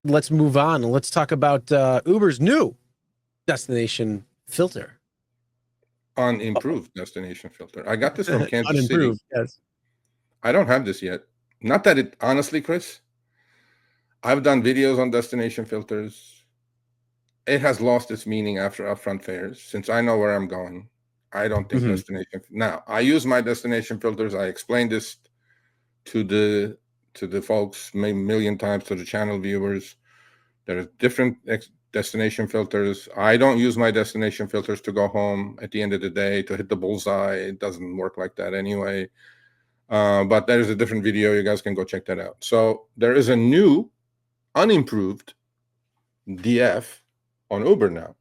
let's move on and let's talk about Uber's new destination filter. Unimproved destination filter. I got this from Kansas City. Unimproved, yes. I don't have this yet. Not that it, honestly, Chris, I've done videos on destination filters. It has lost its meaning after upfront fares. Since I know where I'm going, I don't think destination. Now, I use my destination filters. I explained this to the folks maybe a million times, to the channel viewers. There's different destination filters. I don't use my destination filters to go home at the end of the day to hit the bullseye. It doesn't work like that anyway. But there's a different video. You guys can go check that out. So there is a new unimproved DF on Uber now.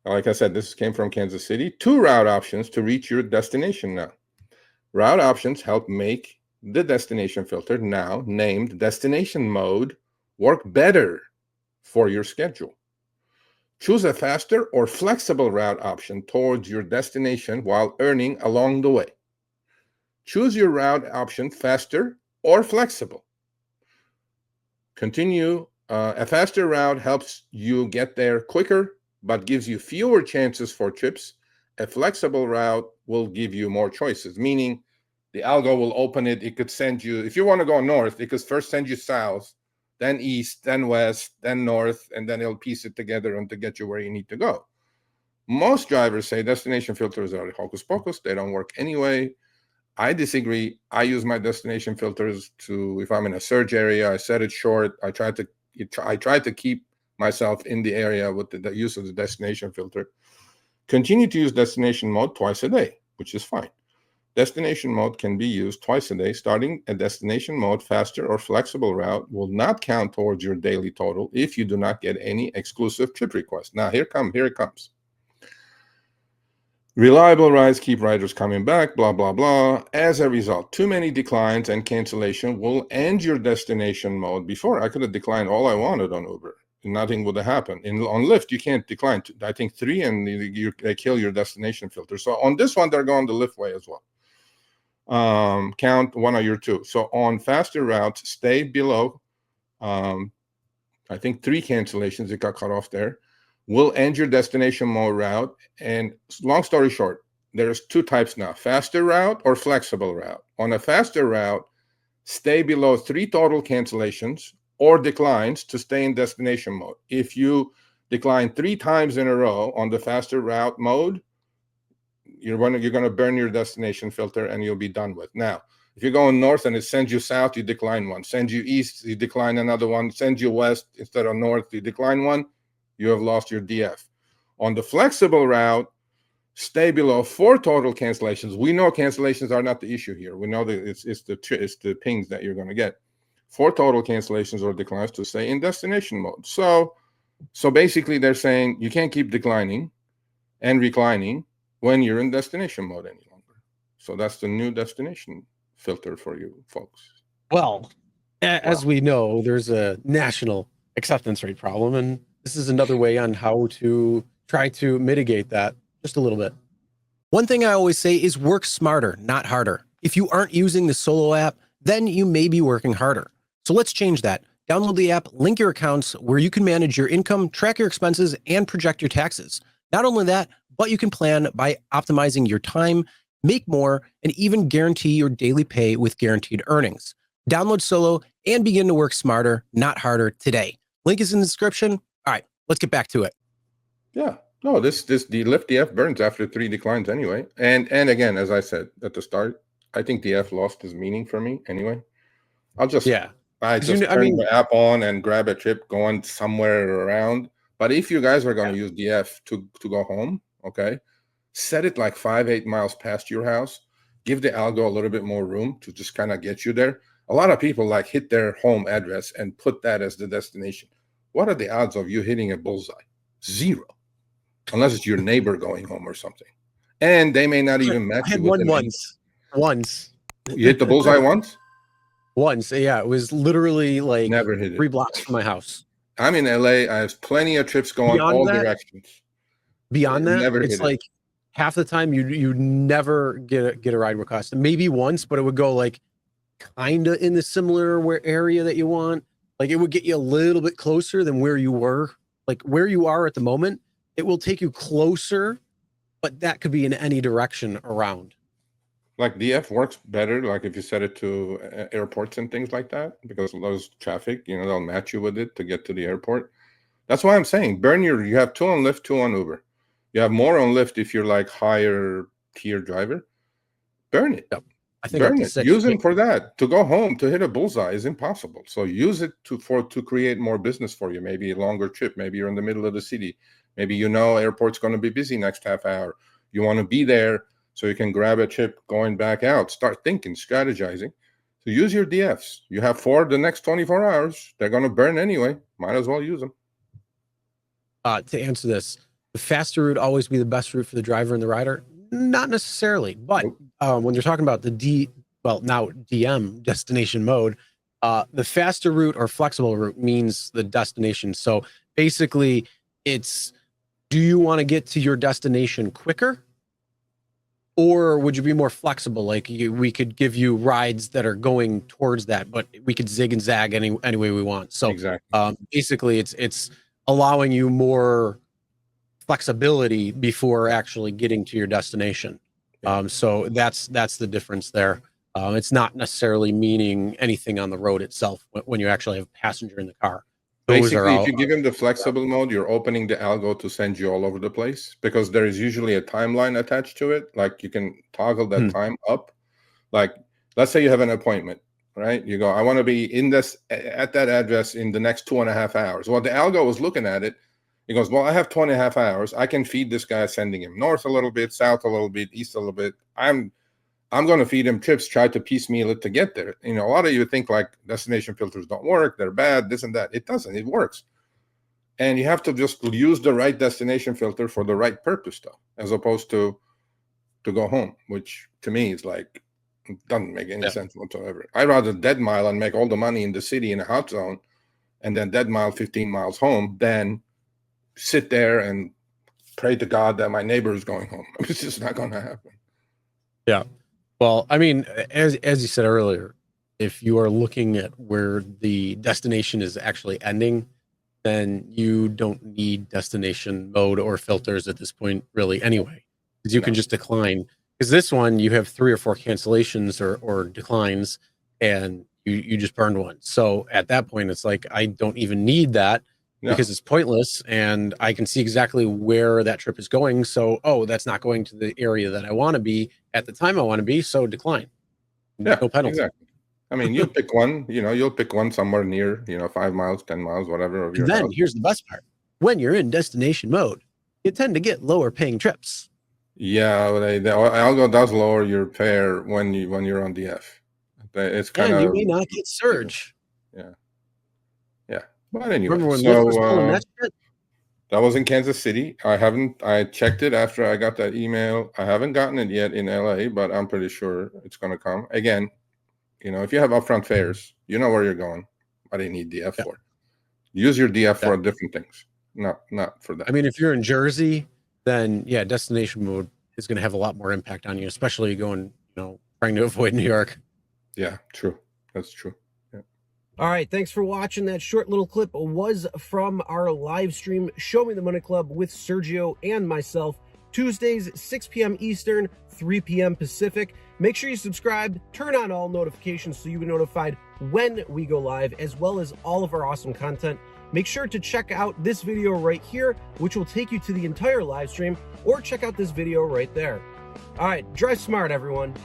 Like I said, this came from Kansas City. 2 route options to reach your destination now. Route options help make the destination filter, now named destination mode, work better for your schedule. Choose a faster or flexible route option towards your destination while earning along the way. Choose your route option faster or flexible. Continue. A faster route helps you get there quicker, but gives you fewer chances for trips. A flexible route will give you more choices, meaning the algo will open it. It could send you, if you want to go north, it could first send you south, then east, then west, then north, and then it'll piece it together and to get you where you need to go. Most drivers say destination filters are hocus pocus. They don't work anyway. I disagree. I use my destination filters to, if I'm in a surge area, I set it short. I try to keep myself in the area with the use of the destination filter. Continue to use destination mode twice a day, which is fine. Destination mode can be used twice a day. Starting a destination mode faster or flexible route will not count towards your daily total if you do not get any exclusive trip requests. Now, here it comes. Reliable rides keep riders coming back, blah, blah, blah. As a result, too many declines and cancellation will end your destination mode. Before, I could have declined all I wanted on Uber. Nothing would have happened. On Lyft, you can't decline. I think 3, and they kill your destination filter. So on this one, they're going the Lyft way as well. Count 1 or your 2. So on faster routes, stay below, I think 3 cancellations. It got cut off there. Will end your destination mode route. And long story short, there's 2 types now: faster route or flexible route. On a faster route, stay below 3 total cancellations or declines to stay in destination mode. If you decline 3 times in a row on the faster route mode, you're going to burn your destination filter and you'll be done with. Now, if you're going north and it sends you south, you decline 1. Sends you east, you decline another 1. Sends you west instead of north, you decline 1. You have lost your DF. On the flexible route, stay below 4 total cancellations. We know cancellations are not the issue here. We know that it's the pings that you're going to get. 4 total cancellations or declines to stay in destination mode. So basically they're saying you can't keep declining and reclining when you're in destination mode any longer. So that's the new destination filter for you folks. Well, as we know, there's a national acceptance rate problem, and this is another way on how to try to mitigate that just a little bit. One thing I always say is work smarter, not harder. If you aren't using the Solo app, then you may be working harder. So let's change that. Download the app, link your accounts where you can manage your income, track your expenses, and project your taxes. Not only that, but you can plan by optimizing your time, make more, and even guarantee your daily pay with guaranteed earnings. Download Solo and begin to work smarter, not harder today. Link is in the description. All right, let's get back to it. Yeah. No, the Lyft DF burns after 3 declines anyway. And again, as I said at the start, I think DF lost its meaning for me anyway. I just turn the app on and grab a trip going somewhere around. But if you guys are going to use DF to go home, okay, set it like 5-8 miles past your house. Give the algo a little bit more room to just kind of get you there. A lot of people like hit their home address and put that as the destination. What are the odds of you hitting a bullseye? 0. Unless it's your neighbor going home or something. And they may not even match you with once. You hit the bullseye once? Once, yeah. It was literally like never hit 3 blocks from my house. I'm in LA. I have plenty of trips going all directions. Beyond that, it's like half the time you never get a ride request. Maybe once, but it would go like kind of in the similar area that you want. Like it would get you a little bit closer than where you were, like where you are at the moment. It will take you closer, but that could be in any direction around. Like DF works better, like if you set it to airports and things like that, because those traffic, they'll match you with it to get to the airport. That's why I'm saying you have 2 on Lyft, 2 on Uber. You have more on Lyft if you're like higher tier driver. Burn it. Yep. I think Burn it. Use them for that. To go home, to hit a bullseye is impossible. So use it to create more business for you. Maybe a longer trip. Maybe you're in the middle of the city. Maybe airport's going to be busy next half hour. You want to be there so you can grab a trip going back out. Start thinking, strategizing. So use your DFs. You have 4 the next 24 hours. They're going to burn anyway. Might as well use them. To answer this, the faster route always be the best route for the driver and the rider? Not necessarily, but when you're talking about the now DM destination mode, the faster route or flexible route means the destination. So basically it's, do you want to get to your destination quicker? Or would you be more flexible? Like we could give you rides that are going towards that, but we could zig and zag any way we want. So exactly. Basically it's allowing you more flexibility before actually getting to your destination. So that's the difference there. It's not necessarily meaning anything on the road itself when you actually have a passenger in the car. Basically, if you give him the flexible mode, you're opening the algo to send you all over the place, because there is usually a timeline attached to it. Like you can toggle that time up. Like let's say you have an appointment, right? You go, I want to be at that address in the next 2.5 hours. Well, the algo was looking at it. He goes, well, I have 2.5 hours. I can feed this guy, sending him north a little bit, south a little bit, east a little bit. I'm going to feed him trips, try to piecemeal it to get there. A lot of you think like destination filters don't work, they're bad, this and that. It doesn't. It works. And you have to just use the right destination filter for the right purpose, though, as opposed to go home, which to me is like, it doesn't make any sense whatsoever. I'd rather dead mile and make all the money in the city in a hot zone and then dead mile 15 miles home than sit there and pray to God that my neighbor is going home. It's just not going to happen. Yeah. Well, I mean, as you said earlier, if you are looking at where the destination is actually ending, then you don't need destination mode or filters at this point, really, anyway, because you can just decline. Because this one, you have 3 or 4 cancellations or declines, and you just burned one. So at that point, it's like, I don't even need that because it's pointless, and I can see exactly where that trip is going. So, that's not going to the area that I want to be at the time I want to be. So decline. No penalty. Exactly. I mean, you'll pick one, you'll pick one somewhere near, 5 miles, 10 miles, whatever. Of your then house. Here's the best part. When you're in destination mode, you tend to get lower paying trips. Yeah, the algo does lower your fare when you're on DF. It's kind of, you may not get surge. Yeah. But anyway, remember when Lyft was pulling that shit? That was in Kansas City. I checked it after I got that email. I haven't gotten it yet in LA, but I'm pretty sure it's going to come. Again, if you have upfront fares, you know where you're going. What do you need DF for? Use your DF for different things, not for that. I mean, if you're in Jersey, then destination mode is going to have a lot more impact on you, especially going, trying to avoid New York. Yeah, true. That's true. All right, thanks for watching. That short little clip was from our live stream, Show Me the Money Club with Sergio and myself, Tuesdays, 6 p.m. Eastern, 3 p.m. Pacific. Make sure you subscribe, turn on all notifications so you get notified when we go live, as well as all of our awesome content. Make sure to check out this video right here, which will take you to the entire live stream, or check out this video right there. All right, drive smart, everyone.